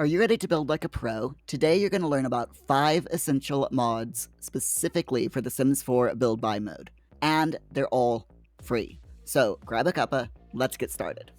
Are you ready to build like a pro? Today you're going to learn about 5 essential mods specifically for The Sims 4 build by mode. And they're all free. So grab a cuppa, let's get started.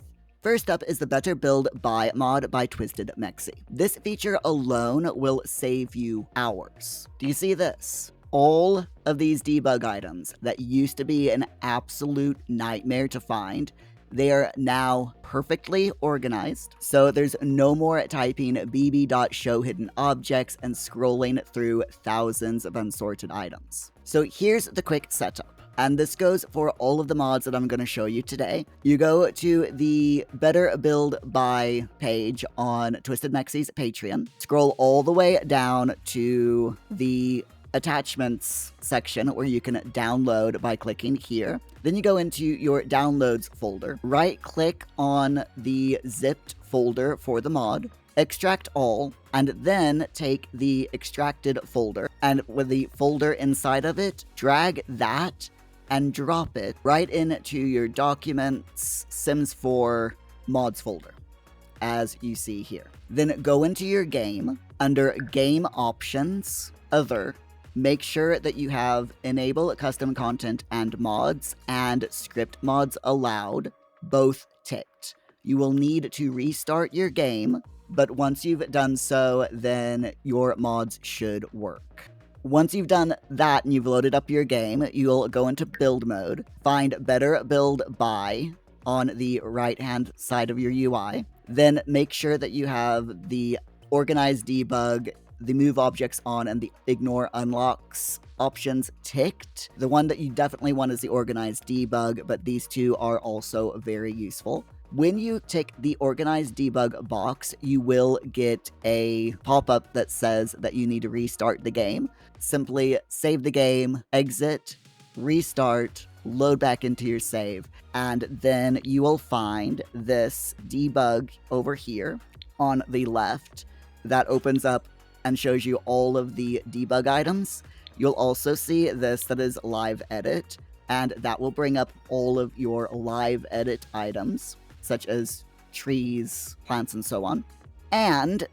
First up is the Better Build By mod by Twisted Mexi. This feature alone will save you hours. Do you see this? All of these debug items that used to be an absolute nightmare to find, they are now perfectly organized, so there's no more typing bb.show hidden objects and scrolling through thousands of unsorted items. So here's the quick setup. And this goes for all of the mods that I'm going to show you today. You go to the Better Build By page on Twisted Mexi's Patreon, scroll all the way down to the attachments section where you can download by clicking here. Then you go into your downloads folder, right click on the zipped folder for the mod, extract all, and then take the extracted folder and with the folder inside of it, drag that and drop it right into your Documents Sims 4 mods folder, as you see here. Then go into your game, under Game Options, Other, make sure that you have Enable Custom Content and Mods and Script Mods Allowed, both ticked. You will need to restart your game, but once you've done so, then your mods should work. Once you've done that and you've loaded up your game, you'll go into build mode, find Better Build By on the right-hand side of your UI, then make sure that you have the Organize Debug, the Move Objects on, and the Ignore Unlocks options ticked. The one that you definitely want is the Organize Debug, but these two are also very useful. When you tick the Organize Debug box, you will get a pop-up that says that you need to restart the game. Simply save the game, exit, restart, load back into your save, and then you will find this debug over here on the left that opens up and shows you all of the debug items. You'll also see this that is live edit, and that will bring up all of your live edit items, such as trees, plants, and so on. And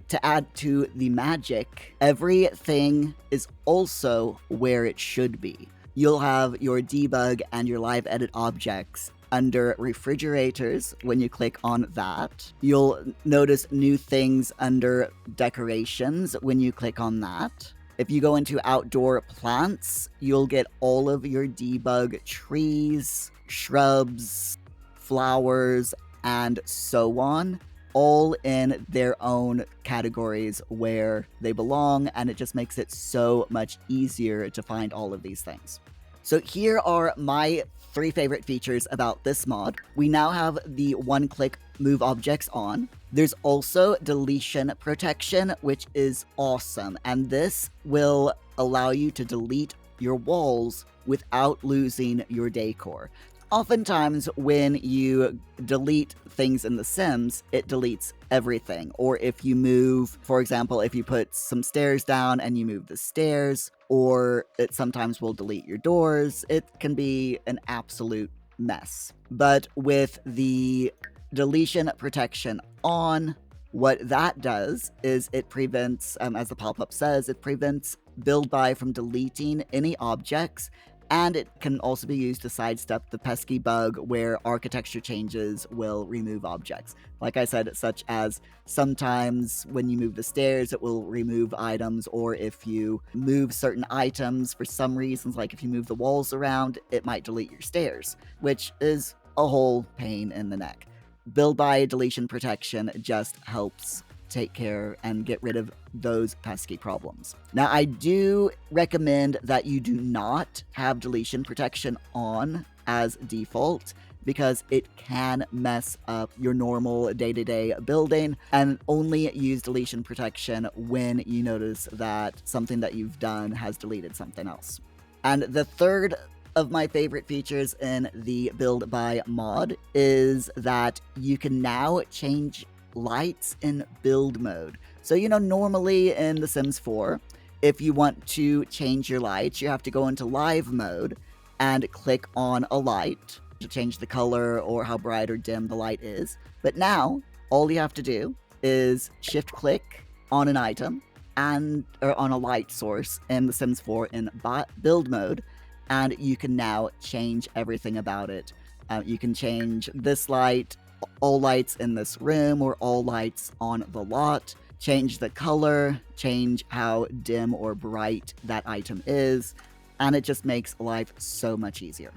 to add to the magic, everything is also where it should be. You'll have your debug and your live edit objects under refrigerators when you click on that. You'll notice new things under decorations when you click on that. If you go into outdoor plants, you'll get all of your debug trees, shrubs, flowers, and so on, all in their own categories where they belong, and it just makes it so much easier to find all of these things. So here are my 3 favorite features about this mod. We now have the one-click move objects on. There's also deletion protection, which is awesome, and this will allow you to delete your walls without losing your decor. Oftentimes, when you delete things in The Sims, it deletes everything. Or if you move, for example, if you put some stairs down and you move the stairs, or it sometimes will delete your doors, it can be an absolute mess. But with the deletion protection on, what that does is it prevents, as the pop-up says, it prevents build by from deleting any objects. And it can also be used to sidestep the pesky bug where architecture changes will remove objects. Like I said, such as sometimes when you move the stairs, it will remove items, or if you move certain items for some reasons, like if you move the walls around, it might delete your stairs, which is a whole pain in the neck. Build by deletion protection just helps take care and get rid of those pesky problems. Now, I do recommend that you do not have deletion protection on as default, because it can mess up your normal day-to-day building, and only use deletion protection when you notice that something that you've done has deleted something else. And the third of my favorite features in the Build By mod is that you can now change lights in build mode. So, normally in The Sims 4, if you want to change your lights, you have to go into live mode and click on a light to change the color or how bright or dim the light is. But now, all you have to do is shift click on an item or on a light source in The Sims 4 in build mode, and you can now change everything about it. You can change this light, all lights in this room, or all lights on the lot, change the color, change how dim or bright that item is, and it just makes life so much easier.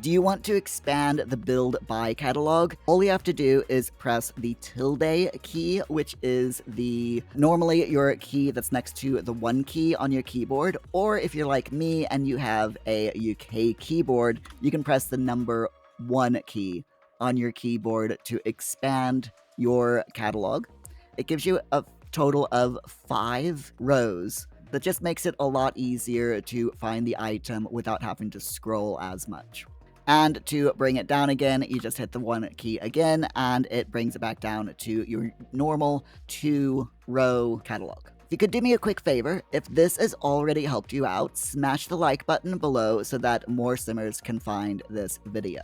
Do you want to expand the build by catalog? All you have to do is press the tilde key, which is normally your key that's next to the 1 key on your keyboard, or if you're like me and you have a UK keyboard, you can press the number 1 key on your keyboard to expand your catalog. It gives you a total of 5 rows. That just makes it a lot easier to find the item without having to scroll as much. And to bring it down again, you just hit the 1 key again, and it brings it back down to your normal 2-row catalog. If you could do me a quick favor, if this has already helped you out, smash the like button below so that more Simmers can find this video.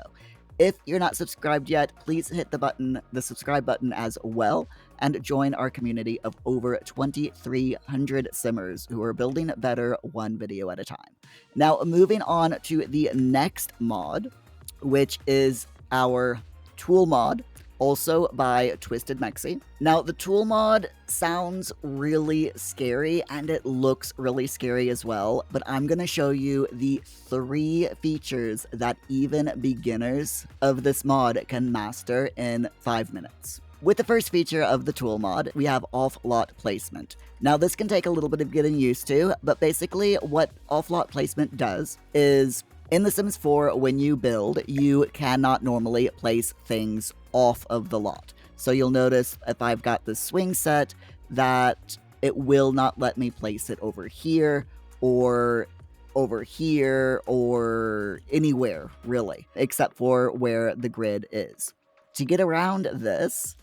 If you're not subscribed yet, please hit the subscribe button as well, and join our community of over 2,300 Simmers who are building better one video at a time. Now, moving on to the next mod, which is our tool mod, also by Twisted Mexi. Now, the tool mod sounds really scary, and it looks really scary as well, but I'm going to show you the 3 features that even beginners of this mod can master in 5 minutes. With the first feature of the tool mod, we have off-lot placement. Now, this can take a little bit of getting used to, but basically what off-lot placement does is, in The Sims 4, when you build, you cannot normally place things off of the lot. So you'll notice if I've got this swing set that it will not let me place it over here or anywhere, really, except for where the grid is. To get around this,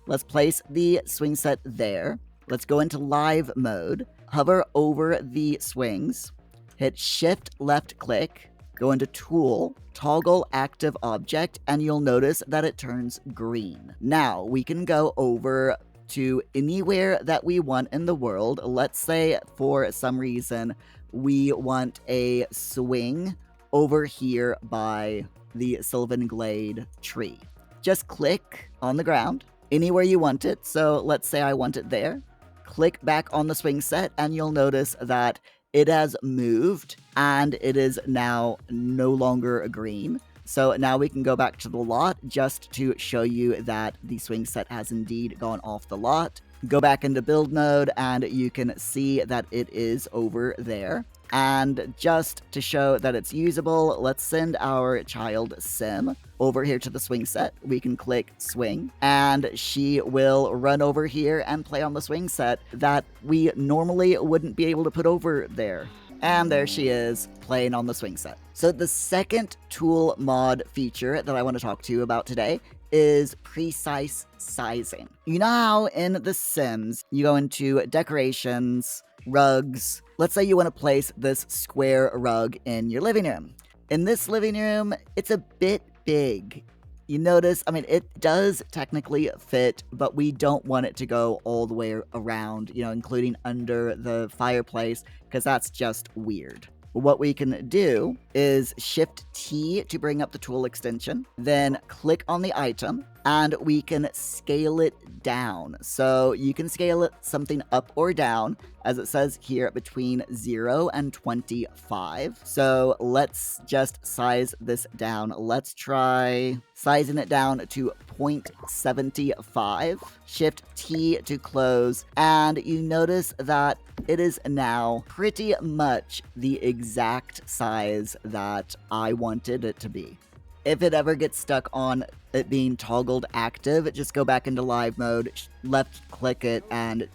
let's place the swing set there. Let's go into live mode, hover over the swings, hit shift left click, go into tool, toggle active object, and you'll notice that it turns green. Now we can go over to anywhere that we want in the world. Let's say for some reason we want a swing over here by the Sylvan Glade tree. Just click on the ground anywhere you want it. So let's say I want it there. Click back on the swing set, and you'll notice that it has moved and it is now no longer a green. So now we can go back to the lot just to show you that the swing set has indeed gone off the lot. Go back into build mode and you can see that it is over there. And just to show that it's usable, let's send our child Sim over here to the swing set. We can click swing, and she will run over here and play on the swing set that we normally wouldn't be able to put over there. And there she is, playing on the swing set. So the second tool mod feature that I want to talk to you about today is precise sizing. You know how in The Sims, you go into decorations, rugs. Let's say you want to place this square rug in your living room. In this living room, it's a bit big. You notice, I mean, it does technically fit, but we don't want it to go all the way around, including under the fireplace, because that's just weird. What we can do is shift T to bring up the tool extension, then click on the item, and we can scale it down. So you can scale it something up or down, as it says here, between 0 and 25. So let's just size this down. Let's try sizing it down to 0.75. Shift T to close, and you notice that it is now pretty much the exact size that I wanted it to be. If it ever gets stuck on it being toggled active, just go back into live mode, left click it, and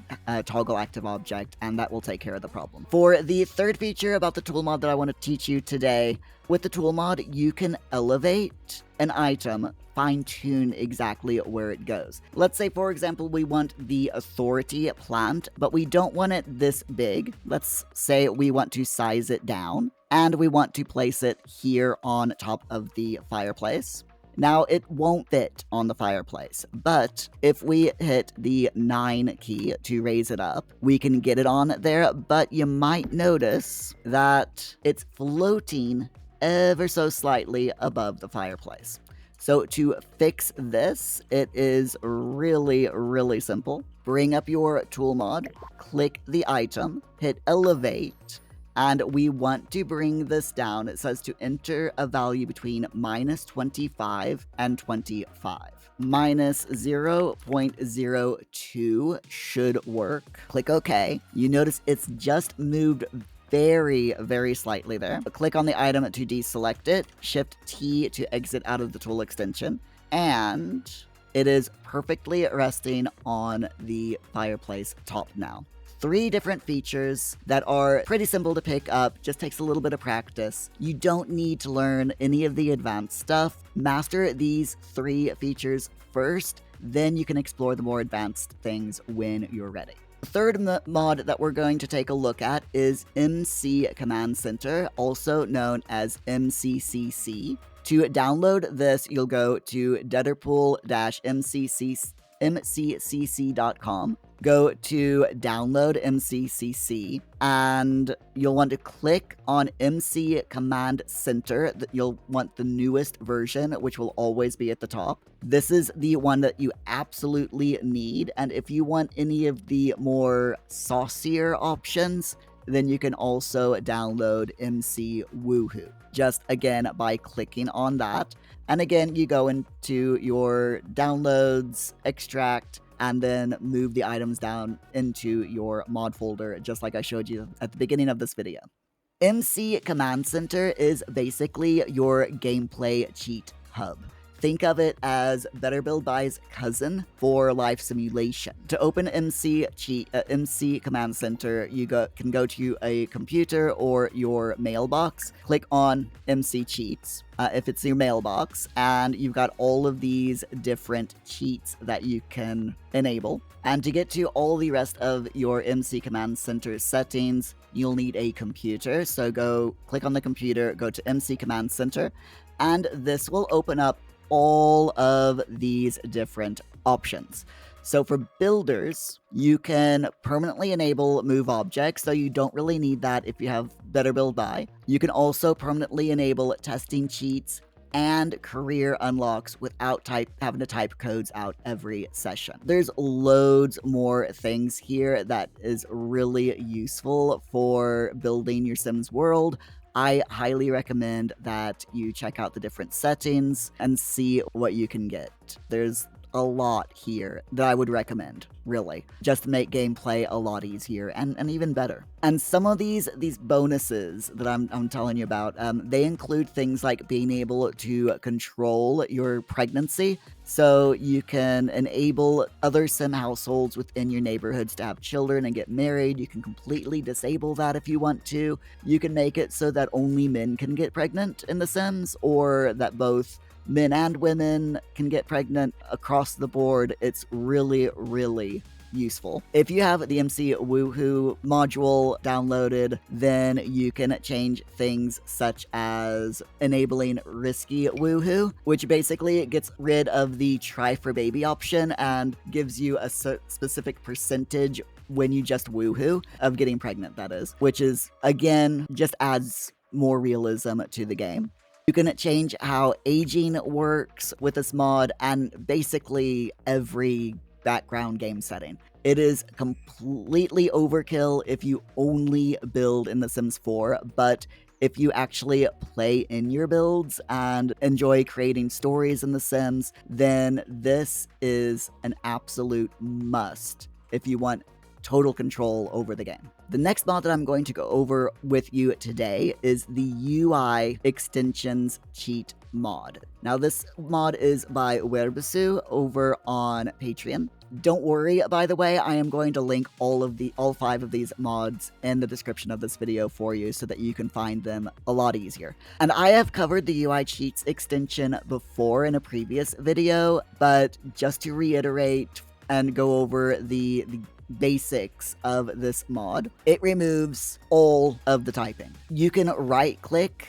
toggle active object, and that will take care of the problem. For the third feature about the tool mod that I want to teach you today, with the tool mod, you can elevate an item, fine-tune exactly where it goes. Let's say, for example, we want the authority plant, but we don't want it this big. Let's say we want to size it down, and we want to place it here on top of the fireplace. Now, it won't fit on the fireplace, but if we hit the 9 key to raise it up, we can get it on there, but you might notice that it's floating ever so slightly above the fireplace. So to fix this, it is really, really simple. Bring up your tool mod, click the item, hit elevate, and we want to bring this down. It says to enter a value between -25 and 25. -0.02 should work. Click OK. You notice it's just moved very, very slightly there. Click on the item to deselect it, Shift T to exit out of the tool extension, and it is perfectly resting on the fireplace top now. 3 different features that are pretty simple to pick up, just takes a little bit of practice. You don't need to learn any of the advanced stuff. Master these 3 features first, then you can explore the more advanced things when you're ready. The third mod that we're going to take a look at is MC Command Center, also known as MCCC. To download this, you'll go to detterpool-mccc.com. Go to download MCCC, and you'll want to click on MC Command Center. You'll want the newest version, which will always be at the top. This is the one that you absolutely need, and if you want any of the more saucier options, then you can also download MC Woohoo, just again by clicking on that. And again, you go into your downloads, extract, and then move the items down into your mod folder, just like I showed you at the beginning of this video. MC Command Center is basically your gameplay cheat hub. Think of it as Better Build Buy's cousin for life simulation. To open MC Command Center, you can go to a computer or your mailbox, click on MC Cheats, if it's your mailbox, and you've got all of these different cheats that you can enable. And to get to all the rest of your MC Command Center settings, you'll need a computer. So go click on the computer, go to MC Command Center, and this will open up all of these different options. So for builders, you can permanently enable move objects, so you don't really need that if you have Better Build Buy. You can also permanently enable testing cheats and career unlocks without having to type codes out every session. There's loads more things here that is really useful for building your Sims world. I highly recommend that you check out the different settings and see what you can get. There's a lot here that I would recommend, really, just to make gameplay a lot easier and even better. And some of these bonuses that I'm telling you about, they include things like being able to control your pregnancy, so you can enable other Sim households within your neighborhoods to have children and get married. You can completely disable that if you want to. You can make it so that only men can get pregnant in The Sims, or that both men and women can get pregnant across the board. It's really, really useful. If you have the MC Woohoo module downloaded, then you can change things such as enabling risky woohoo, which basically gets rid of the try for baby option and gives you a specific percentage when you just woohoo of getting pregnant, that is, which is, again, just adds more realism to the game. You can change how aging works with this mod and basically every background game setting. It is completely overkill if you only build in The Sims 4, but if you actually play in your builds and enjoy creating stories in The Sims, then this is an absolute must if you want total control over the game. The next mod that I'm going to go over with you today is the UI Extensions Cheat mod. Now, this mod is by Werbisu over on Patreon. Don't worry, by the way, I am going to link all 5 of these mods in the description of this video for you so that you can find them a lot easier. And I have covered the UI Cheats extension before in a previous video, but just to reiterate and go over the basics of this mod, it removes all of the typing. You can right click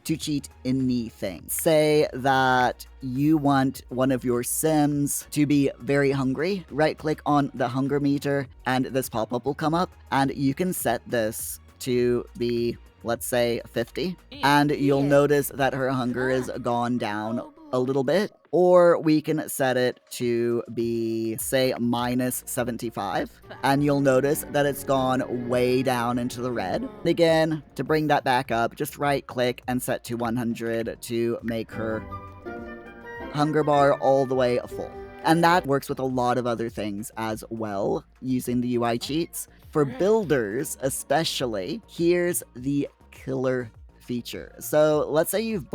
to cheat anything. Say that you want one of your Sims to be very hungry. Right click on the hunger meter and this pop-up will come up, and you can set this to be, let's say, 50, and you'll notice that her hunger is gone down a little bit. Or we can set it to be, say, minus 75, and you'll notice that it's gone way down into the red. And again, to bring that back up, just right click and set to 100 to make her hunger bar all the way full. And that works with a lot of other things as well, using the UI cheats. For builders especially, here's the killer feature. So let's say you've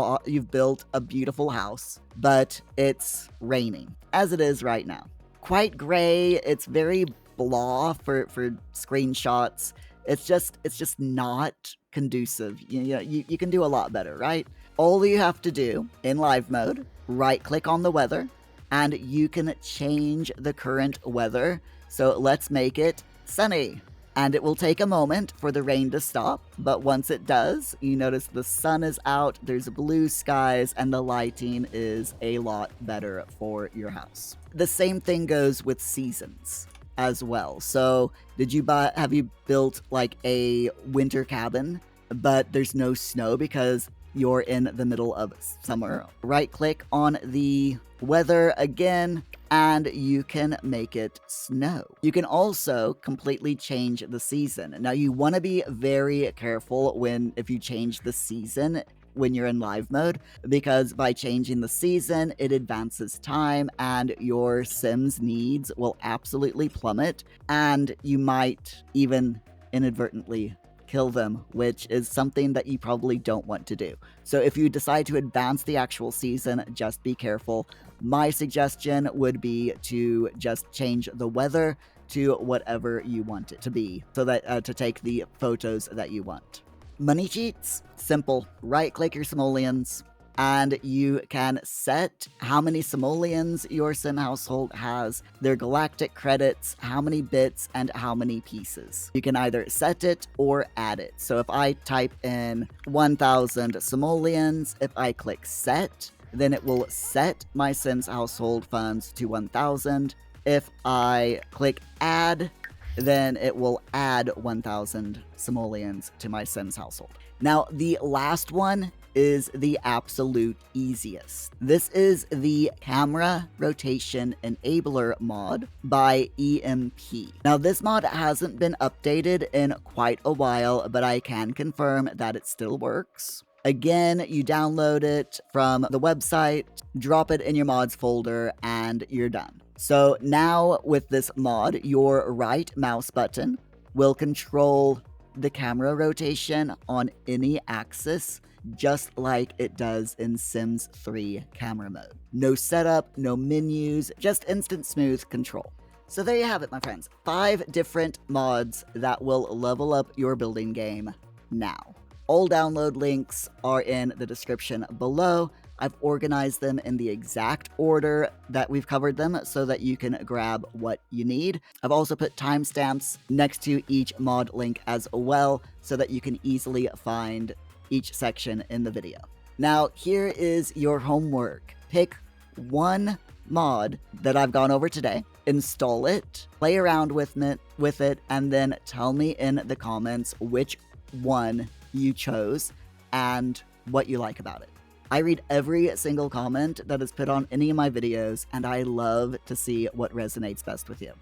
built a beautiful house, but it's raining, as it is right now. Quite gray, it's very blah for screenshots. It's just not conducive. You can do a lot better, right? All you have to do in live mode, right click on the weather, and you can change the current weather. So let's make it sunny. And it will take a moment for the rain to stop, but once it does, you notice the sun is out, there's blue skies, and the lighting is a lot better for your house. The same thing goes with seasons as well. So have you built like a winter cabin, but there's no snow because you're in the middle of summer? Right click on the weather again, and you can make it snow. You can also completely change the season. Now, you want to be very careful if you change the season when you're in live mode, because by changing the season, it advances time and your Sims needs will absolutely plummet, and you might even inadvertently kill them, which is something that you probably don't want to do. So if you decide to advance the actual season, just be careful. My suggestion would be to just change the weather to whatever you want it to be, so that to take the photos that you want. Money cheats, simple. Right click your simoleons, and you can set how many simoleons your sim household has, their galactic credits, how many bits, and how many pieces. You can either set it or add it. So if I type in 1,000 simoleons, if I click set, then it will set my Sims household funds to 1,000. If I click add, then it will add 1,000 simoleons to my Sims household. Now, the last one is the absolute easiest. This is the Camera Rotation Enabler mod by EMP. Now, this mod hasn't been updated in quite a while, but I can confirm that it still works. Again, you download it from the website, drop it in your mods folder, and you're done. So now with this mod, your right mouse button will control the camera rotation on any axis, just like it does in Sims 3 camera mode. No setup, no menus, just instant smooth control. So there you have it, my friends. 5 different mods that will level up your building game now. All download links are in the description below. I've organized them in the exact order that we've covered them so that you can grab what you need. I've also put timestamps next to each mod link as well so that you can easily find each section in the video. Now, here is your homework. Pick one mod that I've gone over today, install it, play around with it, and then tell me in the comments which one you chose and what you like about it. I read every single comment that is put on any of my videos, and I love to see what resonates best with you.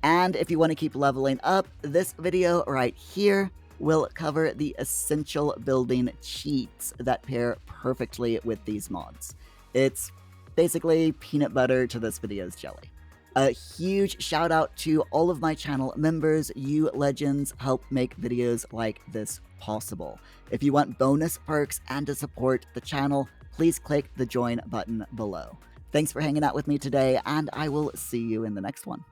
And if you want to keep leveling up, this video right here will cover the essential building cheats that pair perfectly with these mods. It's basically peanut butter to this video's jelly. A huge shout out to all of my channel members. You legends help make videos like this possible. If you want bonus perks and to support the channel, please click the join button below. Thanks for hanging out with me today, and I will see you in the next one.